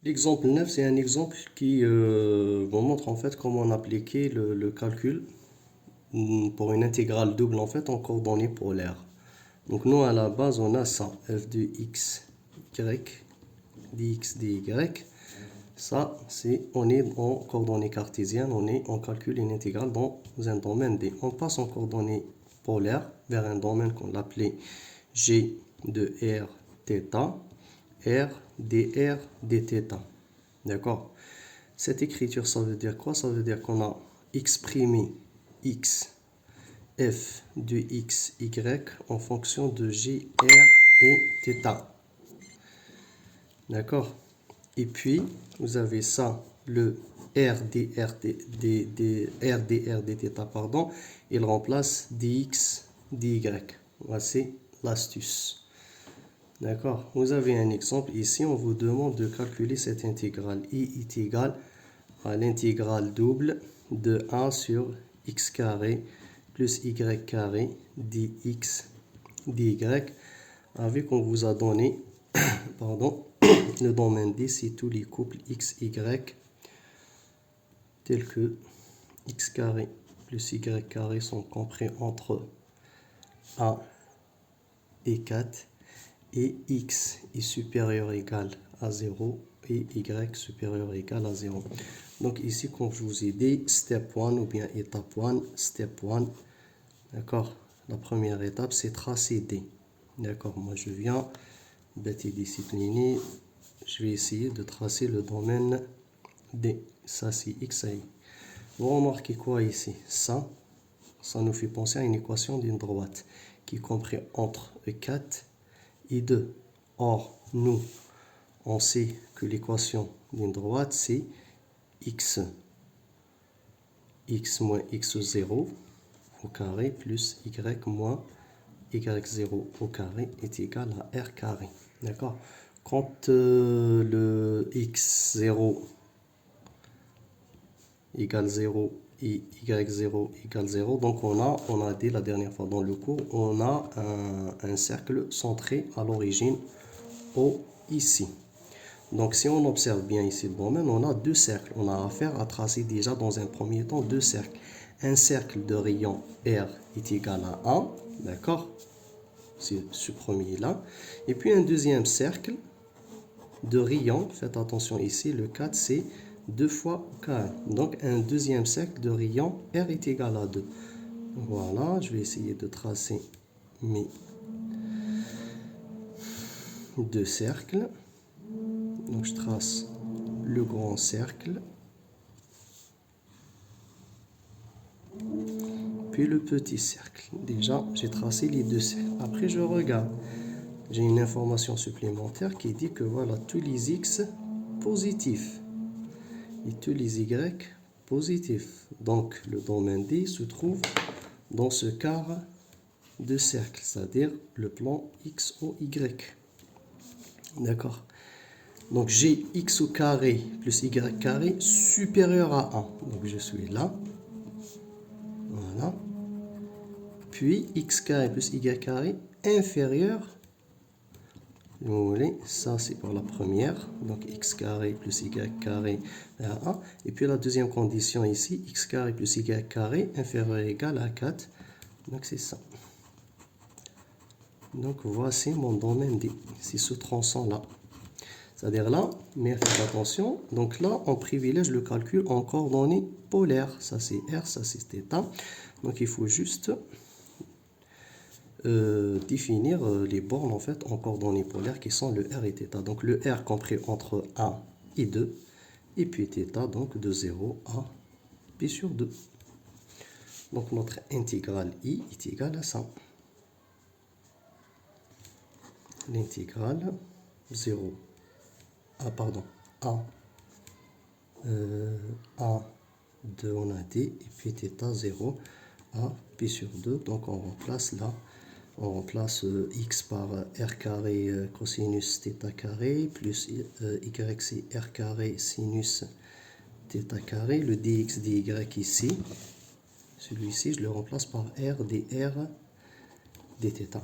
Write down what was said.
L'exemple 9, c'est un exemple qui vous montre en fait comment on appliquait le calcul pour une intégrale double en fait en coordonnées polaires. Donc nous à la base on a ça, f de x, y, dx, dy. Ça, on est en coordonnées cartésiennes, on calcule une intégrale dans un domaine D. On passe en coordonnées polaires vers un domaine qu'on appelait G de R θ, R dr dθ. D'accord? Cette écriture, ça veut dire quoi? Ça veut dire qu'on a exprimé x, f de x, y en fonction de G, R et θ. D'accord? Et puis, vous avez ça, le R dr dθ, pardon, il remplace dx, dy. Voici l'astuce. D'accord? Vous avez un exemple ici, on vous demande de calculer cette intégrale. I est égal à l'intégrale double de 1 sur x carré plus y carré dx, dy, avec on vous a donné, pardon, le domaine D, c'est tous les couples x, y, tels que x carré plus y carré sont compris entre 1 et 4, et x est supérieur ou égal à 0 et y supérieur ou égal à 0. Donc ici, comme je vous ai dit, step 1 ou bien étape 1, step 1, d'accord, la première étape, c'est tracer D. D'accord, moi je viens d'être discipliné, je vais essayer de tracer le domaine D. Ça c'est x et y. Vous remarquez quoi ici? Ça nous fait penser à une équation d'une droite qui est comprise entre 4 et 2. Or, nous, on sait que l'équation d'une droite, c'est x moins x0 au carré plus y moins y0 au carré est égal à r carré. D'accord? Quand le x0 égale 0 et y0 égale 0, donc on a dit la dernière fois dans le cours, on a un cercle centré à l'origine O ici. Donc si on observe bien ici le domaine, on a deux cercles. On a affaire à tracer déjà dans un premier temps deux cercles. Un cercle de rayon R est égal à 1, d'accord? C'est ce premier-là. Et puis un deuxième cercle de rayon, faites attention ici, le 4 c'est 2 fois K. Donc un deuxième cercle de rayon R est égal à 2. Voilà, je vais essayer de tracer mes deux cercles. Donc je trace le grand cercle, puis le petit cercle. Déjà, j'ai tracé les deux cercles. Après, je regarde. J'ai une information supplémentaire qui dit que voilà, tous les x positifs et tous les y positifs. Donc, le domaine D se trouve dans ce quart de cercle, c'est-à-dire le plan x, o, y. D'accord? Donc j'ai x au carré plus y carré supérieur à 1. Donc je suis là. Voilà. Puis x carré plus y carré inférieur. Vous voulez, ça c'est pour la première. Donc x carré plus y carré à 1. Et puis la deuxième condition ici, x carré plus y carré inférieur ou égal à 4. Donc c'est ça. Donc voici mon domaine D. C'est ce tronçon-là. C'est-à-dire là, mais faites attention, donc là, on privilège le calcul en coordonnées polaires. Ça, c'est R, ça, c'est θ. Donc, il faut juste définir les bornes, en fait, en coordonnées polaires qui sont le R et θ. Donc, le R compris entre 1 et 2, et puis θ, donc de 0 à pi sur 2. Donc, notre intégrale I est égale à ça. L'intégrale 0. Ah, pardon, A, 2, on a D, et puis θ 0, A, pi sur 2. Donc on remplace là, on remplace x par r carré cosinus θ carré, plus y c'est r carré sinus θ carré. Le dx, dy ici, celui-ci, je le remplace par r dr dθ.